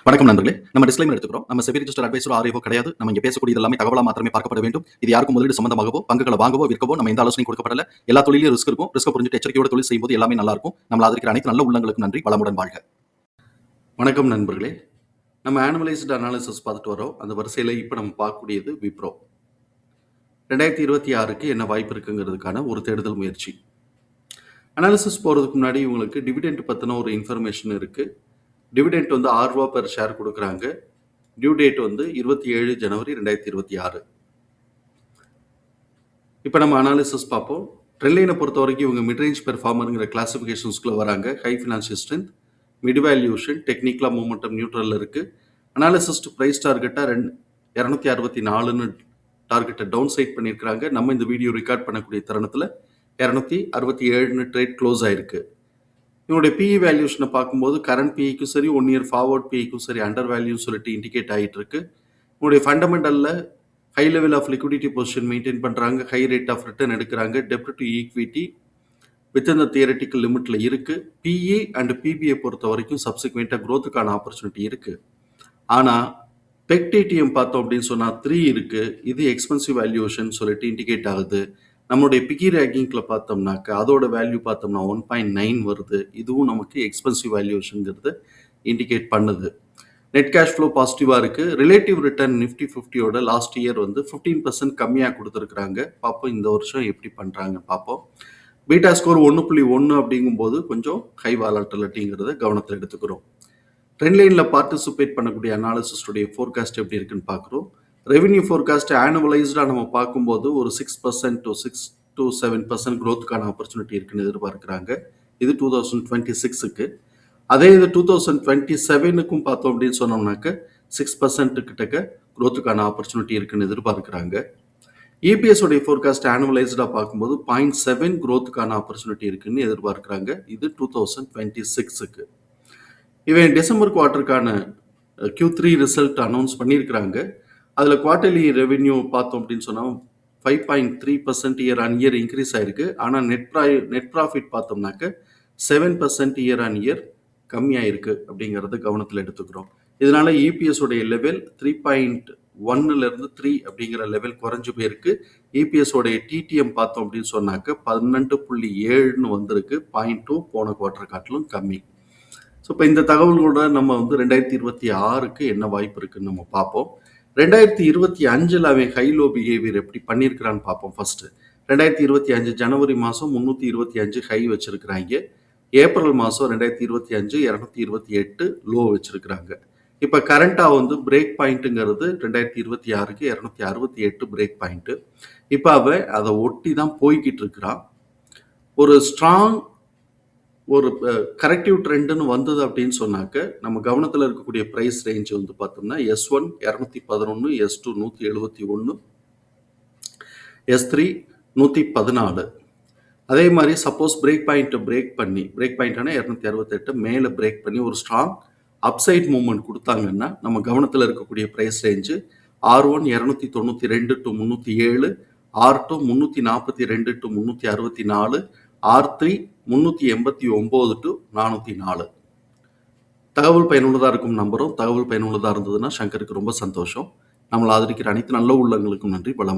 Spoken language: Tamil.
வணக்கம் நண்பர்களே. நம்ம டிஸ்க்ளைமர் எடுத்துக்கிறோம். நம்ம செபி ரிஜிஸ்டர் அட்வைசரோ ஆர்ஐஓ கிடையாது. நம்ம இங்க பேசக்கூடியது எல்லாமே தகவலா மாத்திரமே பார்க்கப்பட வேண்டும். இது யாருக்கும் முதலீடு சம்பந்தமாகவோ, பங்குகளை வாங்கவோ, விற்கவோ நம்ம எந்த ஆலோசனையும் கொடுக்கப்படல. எல்லா தொழிலும் ரிஸ்க் இருக்கும். ரிஸ்க் புரிஞ்சுட்டு எச்சரிக்கையோட தொழில் செய்யும்போது எல்லாமே நல்லா இருக்கும். நம்மள ஆதரிக்கிற அனைத்து நல்ல உள்ளங்களுக்கும் நன்றி. வளமுடன் வாழ்க. வணக்கம் நண்பர்களே. நம்ம ஆனுவலைஸ்டு அனாலிசிஸ் பார்த்துட்டு வரோம். அந்த வரிசையில இப்ப நம்ம பார்க்கக்கூடியது விப்ரோ. 2026க்கு என்ன வாய்ப்பு இருக்குங்கிறதுக்கான ஒரு தேடுதல் முயற்சி. அனாலிசிஸ் போறதுக்கு முன்னாடி உங்களுக்கு டிவிடெண்ட் பத்தின ஒரு இன்ஃபர்மேஷன் இருக்கு. டிவிடெண்ட் வந்து ₹6 பெர் ஷேர் கொடுக்குறாங்க. டியூ டேட் வந்து 27 ஜனவரி 2026. இப்போ நம்ம அனாலிசிஸ் பார்ப்போம். ட்ரெண்ட் லைனை பொறுத்த வரைக்கும் இவங்க மிட்ரேஞ்ச் பெர்ஃபார்மருங்கிற கிளாசிஃபிகேஷன்ஸ்குள்ள வராங்க. High financial strength, mid valuation, டெக்னிக்கலா மூமெண்டம் நியூட்ரல்ல இருக்கு. அனாலிசிஸ்ட் பிரைஸ் டார்கெட்டா 264ன்னு டார்கெட்டை டவுன் சைட் பண்ணியிருக்கிறாங்க. நம்ம இந்த வீடியோ ரெக்கார்ட் பண்ணக்கூடிய தருணத்தில் 267ன்னு ட்ரேட் க்ளோஸ் ஆயிருக்கு. இவனுடைய பிஇ வேல்யூஷனை பார்க்கும்போது கரண்ட் பிஇக்கும் சரி 1 இயர் ஃபார்வர்ட் பிஇக்கும் சரி அண்டர் வேல்யூ சொல்லிட்டு இண்டிகேட் ஆகிட்டு இருக்கு. இவனுடைய ஃபண்டமெண்டலில் high level of liquidity position maintain பண்ணுறாங்க. ஹை ரேட் ஆஃப் ரிட்டர்ன் எடுக்கிறாங்க. டெப்ட் டு ஈக்விட்டி வித் இந்த தியரட்டிக்கல் லிமிட்டில் இருக்குது. பிஇ அண்ட் பிபிஐ பொறுத்த வரைக்கும் சப்சிக்வெண்ட்டாக க்ரோத்துக்கான ஆப்பர்ச்சுனிட்டி இருக்குது. ஆனால் பெக்டிடிஎம் பார்த்தோம் அப்படின்னு சொன்னால் 3 இருக்குது. இது எக்ஸ்பென்சிவ் வேல்யூஷன் சொல்லிட்டு இண்டிகேட் ஆகுது. நம்மளுடைய பிகி ரேங்கிங்கில் பார்த்தோம்னாக்க அதோட வேல்யூ பார்த்தோம்னா 1.9 வருது. இதுவும் நமக்கு எக்ஸ்பென்சிவ் வேல்யூஷனுங்கிறது இண்டிகேட் பண்ணுது. நெட் கேஷ் ஃப்ளோ பாசிட்டிவாக இருக்குது. ரிலேட்டிவ் ரிட்டர்ன் நிஃப்டி 50யோட லாஸ்ட் இயர் வந்து 15% கம்மியாக கொடுத்துருக்குறாங்க. பார்ப்போம் இந்த வருஷம் எப்படி பண்ணுறாங்கன்னு பார்ப்போம். பீட்டா ஸ்கோர் 1.1 அப்படிங்கும்போது கொஞ்சம் ஹை வாலட்டிலிட்டிங்கிறத கவனத்தில் எடுத்துக்கிறோம். ட்ரெண்ட் லைனில் பார்ட்டிசிபேட் பண்ணக்கூடிய அனாலிசிஸ்டுடைய ஃபோர்காஸ்ட் எப்படி இருக்குன்னு பார்க்குறோம். ரெவென்யூ ஃபோர்காஸ்ட் ஆனுவலைஸ்டாக நம்ம பார்க்கும்போது ஒரு 6% to 7% க்ரோத்துக்கான ஆப்பர்ச்சுனிட்டி இருக்குன்னு எதிர்பார்க்குறாங்க. இது 2026க்கு. அதே இது 2027க்கும் பார்த்தோம் அப்படின்னு சொன்னோம்னாக்க 6% கிட்டக்க க்ரோத்துக்கான ஆப்பர்ச்சுனிட்டி இருக்குன்னு எதிர்பார்க்குறாங்க. இபிஎஸ் உடைய ஃபோர்காஸ்ட் ஆனுவலைஸ்டாக பார்க்கும்போது 0.7 க்ரோத்துக்கான ஆப்பர்ச்சுனிட்டி இருக்குன்னு எதிர்பார்க்குறாங்க. இது 2026க்கு. இவன் டிசம்பர் குவார்ட்டருக்கான Q3 ரிசல்ட் அனௌன்ஸ் பண்ணியிருக்கிறாங்க. அதில் குவார்ட்டர்லி ரெவென்யூ பார்த்தோம் அப்படின்னு சொன்னால் 5.3% இயர் ஆன் இயர் இன்க்ரீஸ் ஆயிருக்கு. ஆனால் நெட் ப்ராஃபிட் பார்த்தோம்னாக்க 7% இயர் ஆன் இயர் கம்மியாயிருக்கு அப்படிங்கிறத கவனத்தில் எடுத்துக்கிறோம். இதனால இபிஎஸ் உடைய லெவல் 3.1லேருந்து 3 அப்படிங்கிற லெவல் குறைஞ்சு போயிருக்கு. இபிஎஸ் உடைய டிடிஎம் பார்த்தோம் அப்படின்னு சொன்னாக்க 12.7ன்னு வந்திருக்கு. 0.2 போன குவார்ட்டர் காட்டிலும் கம்மி. ஸோ இப்போ இந்த தகவல்களோட நம்ம வந்து 2026க்கு என்ன வாய்ப்பு இருக்குன்னு நம்ம பார்ப்போம். 2025 அவன் ஹை லோ பிஹேவியர் எப்படி பண்ணியிருக்கிறான்னு பார்ப்போம். ஃபர்ஸ்ட் 2025 ஜனவரி மாதம் 325 ஹை வச்சிருக்கிறாங்க. ஏப்ரல் மாதம் 2025 228 லோ வச்சிருக்கிறாங்க. இப்போ கரண்டாக வந்து பிரேக் பாயிண்ட்டுங்கிறது 2026க்கு 268 பிரேக் பாயிண்ட்டு. இப்போ அவன் அதை ஒட்டி தான் போய்கிட்டு இருக்கிறான். ஒரு ஸ்ட்ராங் ஒரு கரெக்டிவ் ட்ரெண்டுன்னு வந்தது அப்படின்னு சொன்னாக்க நம்ம கவனத்தில் இருக்கக்கூடிய ப்ரைஸ் ரேஞ்ச் வந்து பார்த்தோம்னா S1 211, S2 171, S3 114. அதே மாதிரி சப்போஸ் பிரேக் பாயிண்ட்டை பிரேக் பாயிண்ட்டான 268 மேலே பிரேக் பண்ணி ஒரு ஸ்ட்ராங் அப்சைட் மூவ்மெண்ட் கொடுத்தாங்கன்னா நம்ம கவனத்தில் இருக்கக்கூடிய price range R1 292 to 307, R2 342 to 364, R3 389 to 404. தகவல் பயனுள்ளதாக இருக்கும் நம்புறோம். தகவல் பயனுள்ளதாக இருந்ததுன்னா சங்கருக்கு ரொம்ப சந்தோஷம். நம்மளை ஆதரிக்கிற அனைத்து நல்ல உள்ளங்களுக்கும் நன்றி. வளம்.